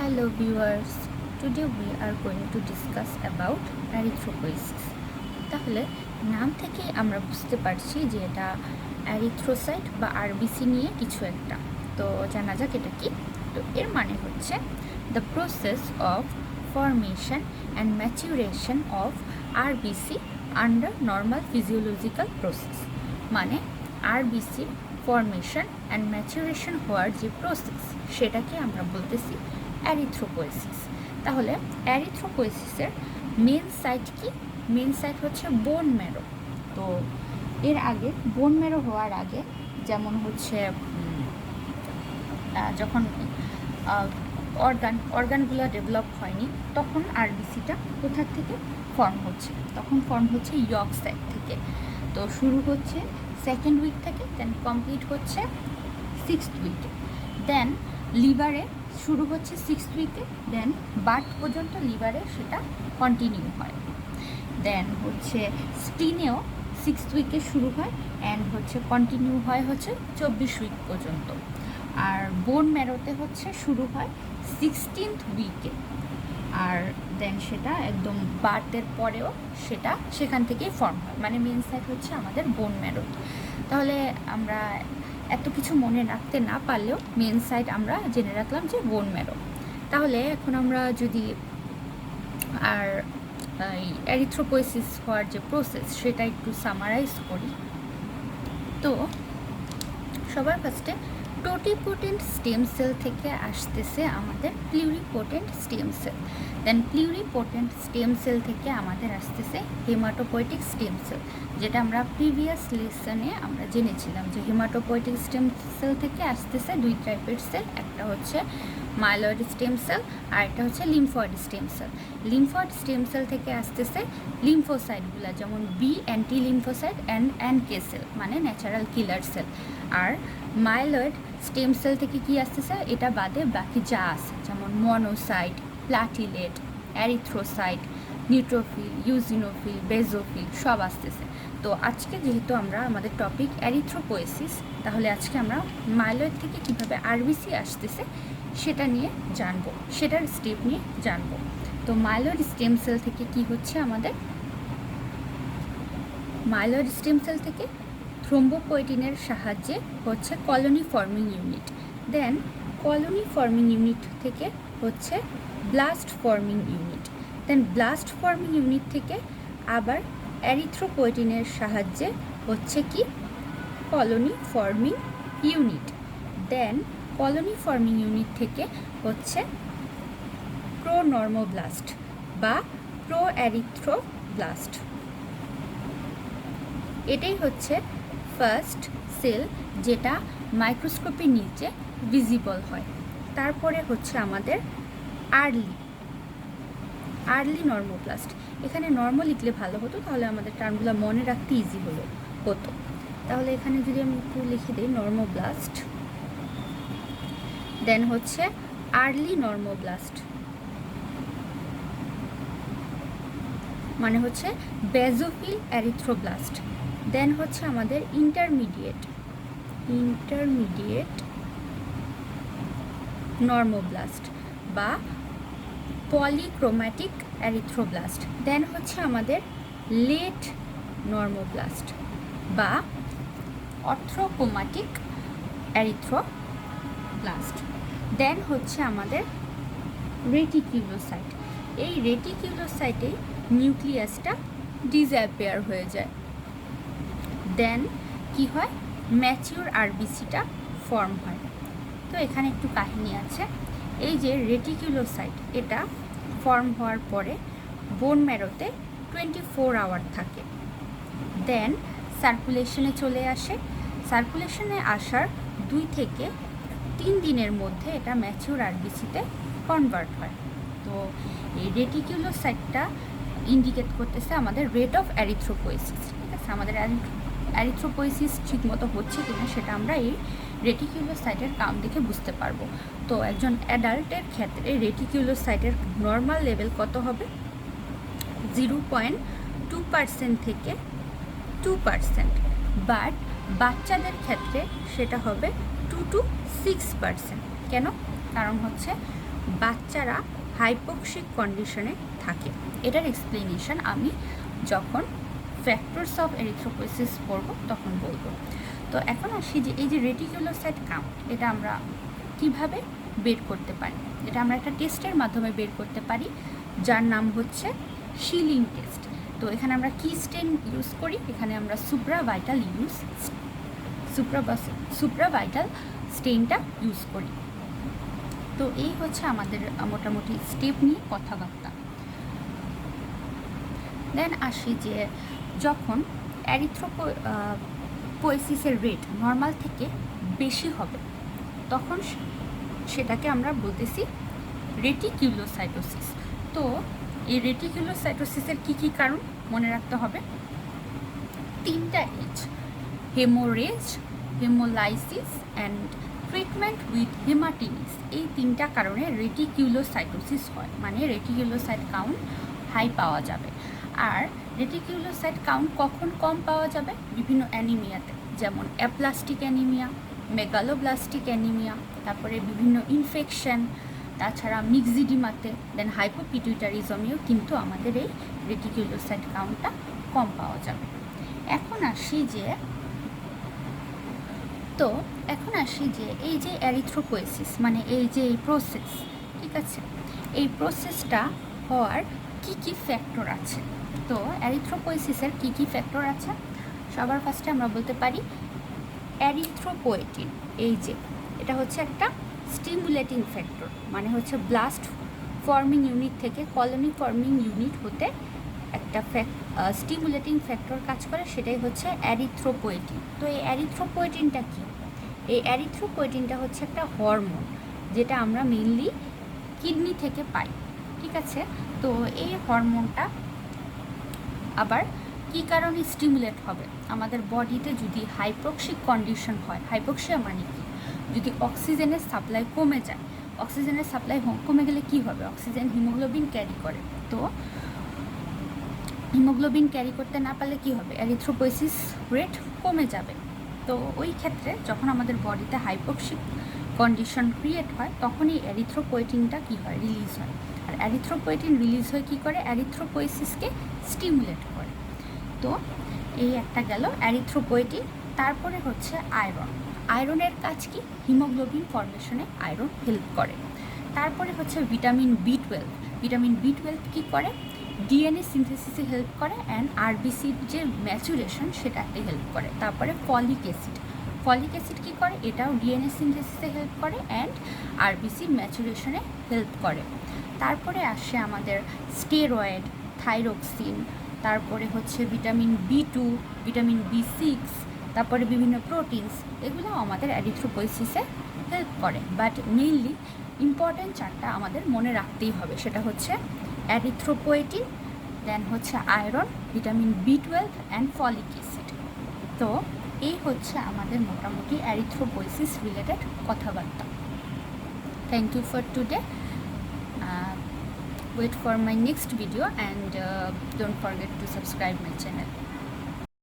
Hello viewers, today we are going to discuss about erythropoiesis. তাহলে নাম থেকেই আমরা বুঝতে পারছি যে এটা এরিথ্রোসাইট বা আরবিসি নিয়ে কিছু একটা। তো জানা যাক এটা কি। তো এর মানে হচ্ছে the process of formation and maturation of RBC under normal physiological process. মানে আরবিসির ফর্মেশন অ্যান্ড ম্যাচুরেশন হওয়ার যে প্রসেস সেটাকে আমরা বলতেছি এরিথ্রোপোয়েসিস। তাহলে এরিথ্রোপোয়েসিসের মেন সাইট কি? মেন সাইট হচ্ছে বোন ম্যারো। তো এর আগে বোন ম্যারো হওয়ার আগে যেমন হচ্ছে যখন অর্গানগুলো ডেভেলপ হয়নি তখন আরবিসিটা কোথার থেকে ফর্ম হচ্ছে? তখন ফর্ম হচ্ছে ইয়ক সাইট থেকে। তো শুরু হচ্ছে সেকেন্ড উইক থেকে, দেন কমপ্লিট হচ্ছে সিক্সথ উইকে, দেন লিভারে শুরু হচ্ছে সিক্সথ উইকে, দেন বার্থ পর্যন্ত লিভারে সেটা কন্টিনিউ হয়। দেন হচ্ছে স্প্লিনেও সিক্সথ উইকে শুরু হয় অ্যান্ড হচ্ছে কন্টিনিউ হয় হচ্ছে 24 উইক পর্যন্ত। আর বোন ম্যারোতে হচ্ছে শুরু হয় 16th উইকে, আর দেন সেটা একদম বার্থের পরেও সেটা সেখান থেকেই ফর্ম হয়। মানে মেন সাইট হচ্ছে আমাদের বোন ম্যারো। তাহলে আমরা এত কিছু মনে রাখতে না পারলেও মেন সাইট আমরা জেনে রাখলাম যে বোন ম্যারো। তাহলে এখন আমরা যদি আর এরিথ্রোপোয়েসিস হওয়ার যে প্রসেস সেটা একটু সামারাইজ করি। তো সবার ফার্স্টে টোটিপোটেন্ট স্টেম সেল থেকে আসতেছে আমাদের প্লিউরিপোটেন্ট স্টেম সেল, দেন প্লিউরিপোটেন্ট স্টেম সেল থেকে আমাদের আসতেছে হেমাটোপয়েটিক স্টেম সেল, যেটা আমরা প্রিভিয়াস লেসনে আমরা জেনেছিলাম যে হেমাটোপয়েটিক স্টেম সেল থেকে আসতেছে দুই টাইপের সেল, একটা হচ্ছে মাইলয়েড স্টেম সেল আর একটা হচ্ছে lymphoid stem cell. Lymphoid stem cell থেকে আসতেছে লিম্ফোসাইটগুলো, যেমন B and T lymphocyte and NK cell মানে ন্যাচারাল কিলার সেল। আর মাইলয়েড স্টেম সেল থেকে কি আসতেছে? এটা বাদে বাকি যা আছে যেমন monocyte, platelet, erythrocyte, neutrophil, eosinophil, basophil সব আসতেছে। তো আজকে যেহেতু আমরা আমাদের টপিক এরিথ্রোপোয়েসিস, তাহলে আজকে আমরা মাইলয়েড থেকে কীভাবে আরবিসি আসতেছে সেটা নিয়ে জানবো, সেটার স্টেপ নিয়ে জানবো। তো মাইলয়েড স্টেম সেল থেকে কি হচ্ছে আমাদের? মাইলয়েড স্টেম সেল থেকে থ্রোম্বোপয়েটিনের সাহায্যে হচ্ছে কলোনি ফর্মিং ইউনিট, দেন কলোনি ফর্মিং ইউনিট থেকে হচ্ছে ব্লাস্ট ফর্মিং ইউনিট, দেন ব্লাস্ট ফর্মিং ইউনিট থেকে আবার এরিথ্রোপয়েটিনের সাহায্যে হচ্ছে কি কলোনি ফর্মিং ইউনিট, দেন কলোনি ফর্মিং ইউনিট থেকে হচ্ছে প্রোনর্মোব্লাস্ট বা প্রো এরিথ্রোব্লাস্ট। এটাই হচ্ছে ফার্স্ট সেল যেটা মাইক্রোস্কোপের নিচে ভিজিবল হয়। তারপরে হচ্ছে আমাদের আর্লি নর্মোব্লাস্ট। এখানে নর্মাল লিখলে ভালো হতো, তাহলে আমাদের টার্মগুলো মনে রাখতে ইজি হতো। তাহলে এখানে যদি আমি একটু লিখে দিই নর্মোব্লাস্ট, দেন হচ্ছে আর্লি নর্মোব্লাস্ট মানে হচ্ছে বেজোফিল এরিথ্রোব্লাস্ট, দেন হচ্ছে আমাদের ইন্টারমিডিয়েট নর্মোব্লাস্ট বা পলিক্রোম্যাটিক এরিথ্রোব্লাস্ট, দেন হচ্ছে আমাদের লেট নর্মোব্লাস্ট বা অর্থ্রোক্রোম্যাটিক এরিথ্রোব্লাস্ট, দেন হচ্ছে আমাদের রেটিকিউলোসাইট। এই রেটিকিউলোসাইটেই নিউক্লিয়াসটা ডিসঅ্যাপিয়ার হয়ে যায়, দেন কি হয়? ম্যাচিউর আরবিসিটা ফর্ম হয়। তো এখানে একটু কাহিনী আছে। এই যে রেটিকুলোসাইট এটা ফর্ম হওয়ার পরে বোন ম্যারোতে 24 আওয়ার থাকে, দেন সার্কুলেশনে চলে আসে। সার্কুলেশনে আসার 2 থেকে 3 দিনের মধ্যে এটা ম্যাচিউর আরবিসিতে কনভার্ট হয়। তো এই রেটিকুলোসাইটটা ইন্ডিকেট করতেছে আমাদের রেট অফ এরিথ্রোপোয়েসিস। ঠিক আছে, আমাদের এরিথ্রোপোয়েসিস ঠিকমতো হচ্ছে কিনা সেটা আমরা এই রেটিকুলোসাইটের কাউন্ট দেখে বুঝতে পারবো। তো একজন অ্যাডাল্টের ক্ষেত্রে রেটিকুলোসাইটের নর্মাল লেভেল কত হবে? 0.2% থেকে 2%, বাট বাচ্চাদের ক্ষেত্রে সেটা হবে 2 to 6%। কেন? কারণ হচ্ছে বাচ্চারা হাইপোক্সিক কন্ডিশনে থাকে। এটার এক্সপ্লেনেশন আমি যখন ফ্যাক্টরস অফ এরিথ্রোপয়েসিস পড়ব তখন বলবো। তো এখন আসি যে এই যে রেটিকুলোসাইট কাউন্ট, এটা আমরা কিভাবে বের করতে পারি। এটা আমরা একটা টেস্টের মাধ্যমে বের করতে পারি, যার নাম হচ্ছে শিলিং টেস্ট। তো এখানে আমরা কি স্টেন ইউজ করি, এখানে আমরা সুপ্রাভাইটাল স্টেনটা ইউজ করি। তো এই হচ্ছে আমাদের মোটামুটি স্টেপ নিয়ে কথাবার্তা। দেন আসি যে যখন এরিথ্রোপয়েসিসের রেট নর্মাল থেকে বেশি হবে তখন সেটাকে আমরা বলতেছি রেটিকুলোসাইটোসিস। তো এই রেটিকুলোসাইটোসিসের কী কী কারণ মনে রাখতে হবে, 3টা H: haemorrhage, haemolysis and treatment with haematinics. এই 3টা কারণে রেটিকুলোসাইটোসিস হয়, মানে রেটিকুলোসাইট কাউন্ট হাই পাওয়া যাবে। আর রেটিকুলোসাইট কাউন্ট কখন কম পাওয়া যাবে, বিভিন্ন অ্যানিমিয়াতে, যেমন অ্যাপ্লাস্টিক অ্যানিমিয়া, মেগালোব্লাস্টিক অ্যানিমিয়া, তারপরে বিভিন্ন ইনফেকশন, তাছাড়া মিক্সিডিমাতে, দেন হাইপোপিটুইটারিজমেও কিন্তু আমাদের এই রেটিকুলোসাইট কাউন্টটা কম পাওয়া যাবে। এখন আসি যে এই যে এরিথ্রোপয়েসিস মানে এই যে এই প্রসেস, ঠিক আছে, এই প্রসেসটা হওয়ার কি কি ফ্যাক্টর আছে। তো এরিথ্রোপয়েসিসের কি কি ফ্যাক্টর আছে, সবার ফার্স্টে আমরা বলতে পারি এরিথ্রোপয়েটিন। এই যে এটা হচ্ছে একটা স্টিমুলেটিং ফ্যাক্টর, মানে হচ্ছে ব্লাস্ট ফর্মিং ইউনিট থেকে কলোনি ফর্মিং ইউনিট হতে একটা স্টিমুলেটিং ফ্যাক্টর কাজ করে, সেটাই হচ্ছে এরিথ্রোপয়েটিন। তো এই এরিথ্রোপয়েটিনটা কি, এই এরিথ্রোপয়েটিনটা হচ্ছে একটা হরমোন, যেটা আমরা মেইনলি কিডনি থেকে পাই, ঠিক আছে। তো এই হরমোনটা আবার কী কারণে স্টিমুলেট হবে, আমাদের বডিতে যদি হাইপোক্সিক কন্ডিশন হয়, হাইপোক্সিয়া মানে কি, যদি অক্সিজেনের সাপ্লাই কমে যায়, অক্সিজেনের সাপ্লাই কমে গেলে কি হবে, অক্সিজেন হিমোগ্লোবিন ক্যারি করে, তো হিমোগ্লোবিন ক্যারি করতে না পারলে কি হবে, এরিথ্রোপয়েসিস রেট কমে যাবে। তো ওই ক্ষেত্রে যখন আমাদের বডিতে হাইপোক্সিক কন্ডিশন ক্রিয়েট হয় তখন এই এরিথ্রোপয়েটিনটা কী হয়, রিলিজ হয়। আর এরিথ্রোপয়েটিন রিলিজ হয়ে কী করে, এরিথ্রোপয়েসিসকে স্টিমুলেট করে। তো এই একটা গেল এরিথ্রোপয়েটিন। তারপরে হচ্ছে আয়রন। আয়রনের কাজ কি, হিমোগ্লোবিন ফর্মেশনে আয়রন হেল্প করে। তারপরে হচ্ছে ভিটামিন বি12। ভিটামিন বি12 কী করে, ডিএনএ সিনথেসিসে হেল্প করে অ্যান্ড আরবিসির যে ম্যাচুরেশন সেটাতে হেল্প করে। তারপরে ফলিক অ্যাসিড। ফলিক অ্যাসিড কী করে, এটাও ডিএনএ সিনথেসিসে হেল্প করে অ্যান্ড আরবিসির ম্যাচুরেশনে হেল্প করে। তারপরে আসে আমাদের স্টেরয়েড, থাইরক্সিন, তারপরে হচ্ছে ভিটামিন বি2, ভিটামিন বি6, তারপরে বিভিন্ন প্রোটিনস, এগুলো আমাদের এরিথ্রোপয়েসিসে হেল্প করে। বাট মেইনলি ইম্পর্ট্যান্ট 4টা আমাদের মনে রাখতেই হবে, সেটা হচ্ছে এরিথ্রোপয়েটিন, দেন হচ্ছে আয়রন, ভিটামিন বি12 অ্যান্ড ফলিক অ্যাসিড। তো এই হচ্ছে আমাদের মোটামুটি এরিথ্রোপয়েসিস রিলেটেড কথাবার্তা। Thank you for today. Wait for my next video and don't forget to subscribe my channel.